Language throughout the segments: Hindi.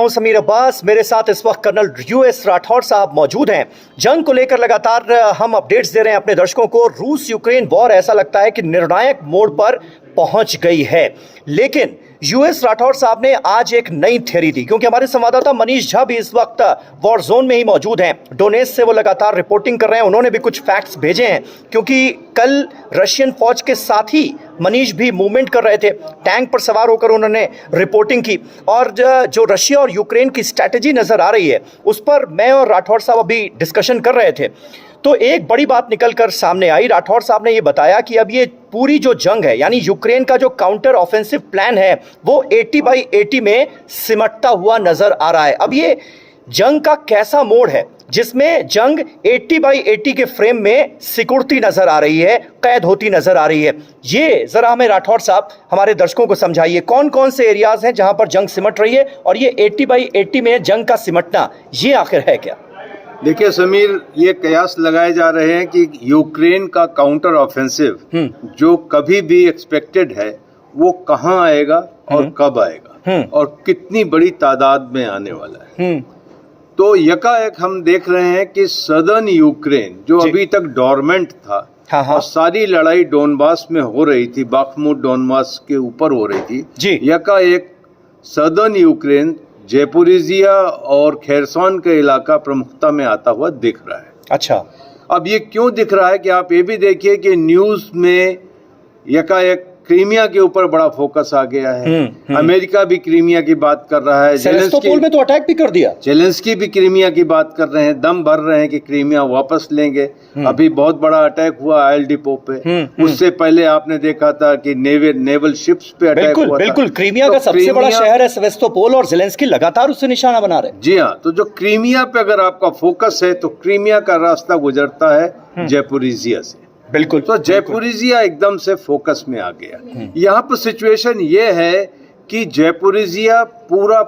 हूं समीर अब्बास। मेरे साथ इस वक्त कर्नल यूएस राठौड़ साहब मौजूद हैं। जंग को लेकर लगातार हम अपडेट्स दे रहे हैं अपने दर्शकों को। रूस यूक्रेन वॉर ऐसा लगता है कि निर्णायक मोड़ पर पहुंच गई है, लेकिन यूएस राठौड़ साहब ने आज एक नई थ्योरी दी, क्योंकि हमारे संवाददाता मनीष झा भी इस वक्त वॉर जोन में ही मौजूद हैं। डोनेस से वो लगातार रिपोर्टिंग कर रहे हैं। उन्होंने भी कुछ फैक्ट्स भेजे हैं, क्योंकि कल रशियन फौज के साथ ही मनीष भी मूवमेंट कर रहे थे। टैंक पर सवार होकर उन्होंने रिपोर्टिंग की, और जो रशिया और यूक्रेन की स्ट्रैटेजी नजर आ रही है उस पर मैं और राठौड़ साहब अभी डिस्कशन कर रहे थे। तो एक बड़ी बात निकलकर सामने आई। राठौड़ साहब ने यह बताया कि अब ये पूरी जो जंग है, यानी यूक्रेन का जो काउंटर ऑफेंसिव प्लान है, वो 80/80 में सिमटता हुआ नजर आ रहा है। अब ये जंग का कैसा मोड़ है जिसमें जंग 80/80 के फ्रेम में सिकुड़ती नजर आ रही है, कैद होती नजर आ रही है, ये जरा हमें राठौड़ साहब हमारे दर्शकों को समझाइए। कौन कौन से एरियाज हैं जहां पर जंग सिमट रही है, और ये 80/80 में जंग का सिमटना ये आखिर है क्या? देखिए समीर, ये कयास लगाए जा रहे हैं कि यूक्रेन का काउंटर ऑफेंसिव जो कभी भी एक्सपेक्टेड है वो कहां आएगा और कब आएगा और कितनी बड़ी तादाद में आने वाला है। तो यकाएक हम देख रहे हैं कि सदर्न यूक्रेन जो अभी तक डोरमेंट था, और सारी लड़ाई डोनबास में हो रही थी, बाखमुट डोनबास के ऊपर हो रही थी, यकाएक सदर्न यूक्रेन ज़ेपोरिज़िया और खेरसॉन का इलाका प्रमुखता में आता हुआ दिख रहा है। अच्छा, अब ये क्यों दिख रहा है कि आप ये भी देखिए कि न्यूज़ में यकाएक क्रीमिया के ऊपर बड़ा फोकस आ गया है। अमेरिका भी क्रीमिया की बात कर रहा है। सेलेस्टोपोल में तो अटैक भी कर दिया। जेलेंस्की भी क्रीमिया की बात कर रहे हैं, दम भर रहे हैं कि क्रीमिया वापस लेंगे। अभी बहुत बड़ा अटैक हुआ ऑयल डिपो पे। उससे पहले आपने देखा था कि नेवल शिप्स पे अटैक हुआ था। बिल्कुल, क्रीमिया का सबसे बड़ा शहर है सेवेस्तोपोल, और जेलेंस्की लगातार उससे निशाना बना रहे हैं। जी हाँ, तो जो क्रीमिया पे अगर आपका फोकस है तो क्रीमिया का रास्ता गुजरता है ज़ेपोरिज़िया से। बिल्कुल, तो ज़ेपोरिज़िया एकदम से फोकस में आ गया। यहाँ पर सिचुएशन ये है कि ज़ेपोरिज़िया पूरा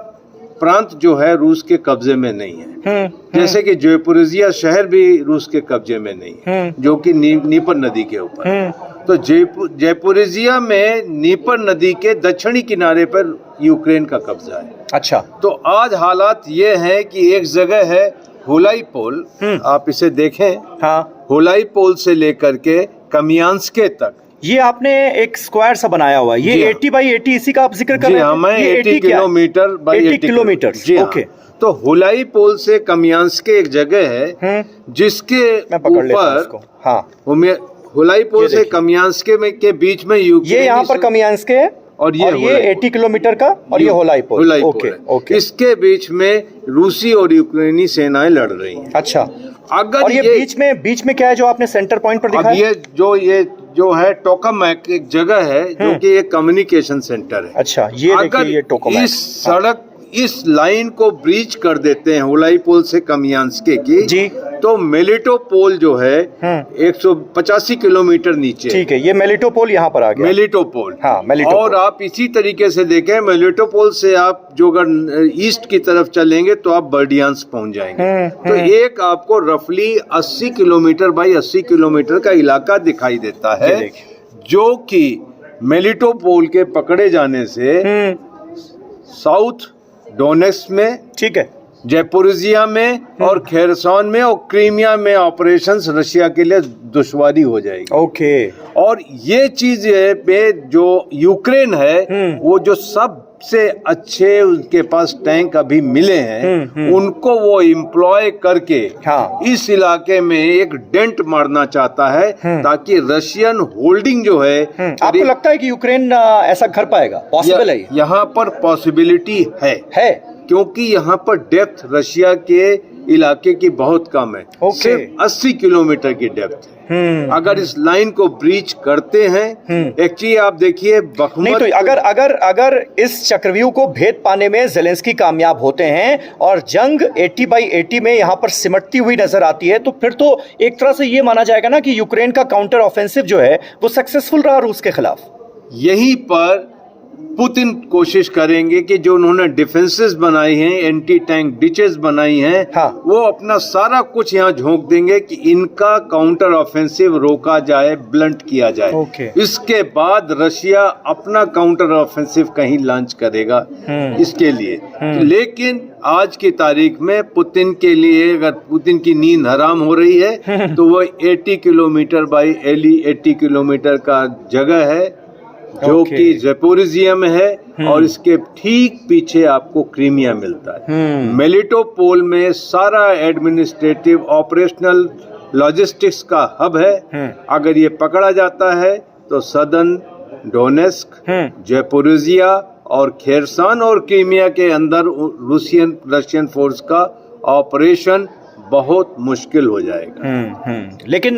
प्रांत जो है रूस के कब्जे में नहीं है। जैसे कि ज़ेपोरिज़िया शहर भी रूस के कब्जे में नहीं है, जो कि नीपर नदी के ऊपर। तो ज़ेपोरिज़िया में नीपर नदी के दक्षिणी किनारे पर यूक्रेन का कब्जा है। अच्छा, तो आज हालात ये हैं कि एक जगह है होलाईपोल, आप इसे देखें। हाँ, होलाईपोल से लेकर के कमियांस्के तक ये आपने एक स्क्वायर सा बनाया हुआ है। ये 80/80 इसी का आप जिक्र कर रहे हैं? मैं 80 किलोमीटर बाय 80 किलोमीटर। ओके, तो होलाईपोल से कमियांस्के एक जगह है जिसके ऊपर, हाँ, होलाईपोल से कमियांस्के में के बीच में ये यहाँ पर कमियांस्के है, और ये 80 किलोमीटर का, और ये होलाईपोल। ओके, इसके बीच में रूसी और यूक्रेनी सेनाएं लड़ रही हैं। अच्छा, अगर और ये बीच में क्या है जो आपने सेंटर पॉइंट पर दिखाया? ये जो है टोकामैक एक जगह है जो कि एक कम्युनिकेशन सेंटर है। अच्छा, ये देखिए, ये टोकामैक। इस सड़क, इस लाइन को ब्रीच कर देते हैं होलाईपोल से कमियांस्के की जी, तो मेलिटोपोल जो है 185 किलोमीटर नीचे। ठीक है, ये मेलिटोपोल यहाँ पर आ गया। मेलिटोपोल, हाँ, मेलिटोपोल। और आप इसी तरीके से देखें, मेलिटोपोल से आप जो अगर ईस्ट की तरफ चलेंगे तो आप बर्डियांस्क पहुंच जाएंगे। तो एक आपको रफली 80 किलोमीटर बाई 80 किलोमीटर का इलाका दिखाई देता है, जो कि मेलिटोपोल के पकड़े जाने से साउथ डोनेट्स्क में, ठीक है, ज़ेपोरिज़िया में और खेरसॉन में और क्रीमिया में ऑपरेशंस रशिया के लिए दुश्वारी हो जाएगी। ओके, और ये चीज पे जो यूक्रेन है वो जो सबसे अच्छे उनके पास टैंक अभी मिले हैं, उनको वो एम्प्लॉय करके इस इलाके में एक डेंट मारना चाहता है, ताकि रशियन होल्डिंग जो है। आपको लगता है कि यूक्रेन ऐसा कर पाएगा? पॉसिबल है? यहाँ पर पॉसिबिलिटी है, क्योंकि यहाँ पर डेप्थ रशिया के इलाके की बहुत कम है। सिर्फ 80 किलोमीटर की डेप्थ है। अगर इस लाइन को ब्रीच करते हैं, एक्चुअली आप देखिए बखमुत, नहीं तो अगर इस चक्रव्यूह को भेद पाने में जेलेंस्की कामयाब होते हैं और जंग 80/80 में यहाँ पर सिमटती हुई नजर आती है, तो फिर तो एक तरह से ये माना जाएगा ना कि यूक्रेन का काउंटर ऑफेंसिव जो है वो सक्सेसफुल रहा रूस के खिलाफ। यहीं पर पुतिन कोशिश करेंगे कि जो उन्होंने डिफेंसेस बनाई हैं, एंटी टैंक डिचेस बनाई हैं, हाँ। वो अपना सारा कुछ यहाँ झोंक देंगे कि इनका काउंटर ऑफेंसिव रोका जाए, ब्लंट किया जाए। ओके। इसके बाद रशिया अपना काउंटर ऑफेंसिव कहीं लॉन्च करेगा इसके लिए। लेकिन आज की तारीख में पुतिन के लिए, अगर पुतिन की नींद हराम हो रही है तो वो 80 किलोमीटर बाई 80 किलोमीटर का जगह है जो कि ज़ेपोरिजिया में है, और इसके ठीक पीछे आपको क्रीमिया मिलता है। मेलिटोपोल में सारा एडमिनिस्ट्रेटिव ऑपरेशनल लॉजिस्टिक्स का हब है। अगर ये पकड़ा जाता है तो सदर्न डोनेस्क, ज़ेपोरिजिया और खेरसान और क्रीमिया के अंदर रशियन फोर्स का ऑपरेशन बहुत मुश्किल हो जाएगा। लेकिन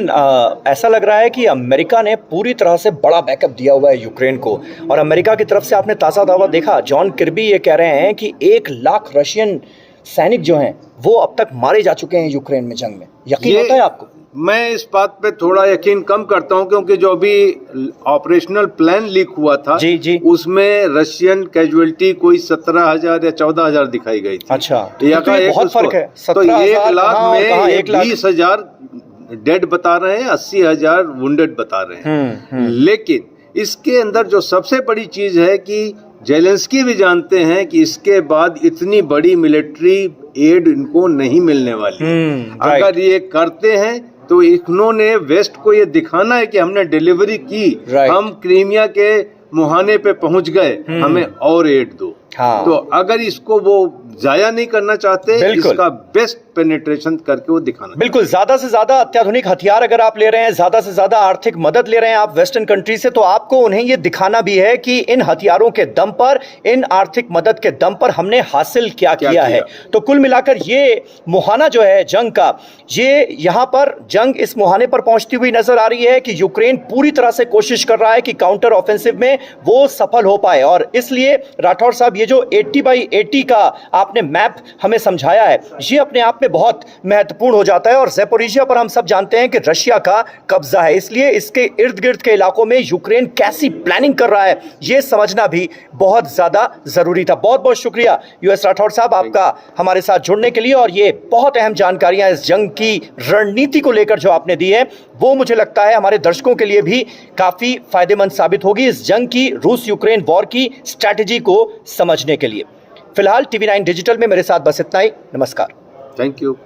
ऐसा लग रहा है कि अमेरिका ने पूरी तरह से बड़ा बैकअप दिया हुआ है यूक्रेन को, और अमेरिका की तरफ से आपने ताज़ा दावा देखा, जॉन किर्बी ये कह रहे हैं कि 1 लाख रशियन सैनिक जो हैं वो अब तक मारे जा चुके हैं यूक्रेन में जंग में। यकीन होता है आपको? मैं इस बात पे थोड़ा यकीन कम करता हूं, क्योंकि जो अभी ऑपरेशनल प्लान लीक हुआ था जी। उसमें रशियन कैजुअलिटी कोई 17,000 या 14,000 दिखाई गई थी। अच्छा, तो बहुत फर्क है। तो 1 लाख में 20,000 डेड बता रहे हैं, 80,000 वुंडेड बता रहे हैं। लेकिन इसके अंदर जो सबसे बड़ी चीज है कि जेलेंस्की भी जानते हैं कि इसके बाद इतनी बड़ी मिलिट्री एड इनको नहीं मिलने वाली। अगर ये करते हैं तो इन्होंने वेस्ट को ये दिखाना है कि हमने डिलीवरी की, हम क्रीमिया के मुहाने पे पहुंच गए, हमें और एड दो। हाँ। तो अगर इसको वो जाया नहीं करना चाहते, इसका बेस्ट पेनिट्रेशन करके वो दिखाना। बिल्कुल, ज्यादा से ज्यादा अत्याधुनिक हथियार अगर आप ले रहे हैं, ज्यादा से ज्यादा आर्थिक मदद ले रहे हैं आप वेस्टर्न कंट्री से, तो आपको उन्हें ये दिखाना भी है कि इन हथियारों के दम पर, इन आर्थिक मदद के दम पर हमने हासिल क्या किया है। तो कुल मिलाकर ये मुहाना जो है जंग का, ये यहाँ पर जंग इस मुहाने पर पहुंचती हुई नजर आ रही है कि यूक्रेन पूरी तरह से कोशिश कर रहा है कि काउंटर ऑफेंसिव में वो सफल हो पाए। और इसलिए राठौर साहब, ये जो 80x80 का आपने मैप हमें समझाया है, ये अपने आप में बहुत महत्वपूर्ण हो जाता है। और ज़ेपोरिजिया पर हम सब जानते हैं कि रशिया का कब्जा है, इसलिए इसके इर्द गिर्द के इलाकों में यूक्रेन कैसी प्लानिंग कर रहा है, ये समझना भी बहुत ज्यादा जरूरी था। बहुत बहुत शुक्रिया यूएस राठौर साहब आपका हमारे साथ जुड़ने के लिए, और ये बहुत अहम जानकारियां इस जंग की रणनीति को लेकर जो आपने दी है, वो मुझे लगता है हमारे दर्शकों के लिए भी काफी फायदेमंद साबित होगी इस जंग की, रूस यूक्रेन वॉर की स्ट्रैटेजी को समझने के लिए। फिलहाल TV9 डिजिटल में मेरे साथ बस इतना ही। नमस्कार। Thank you.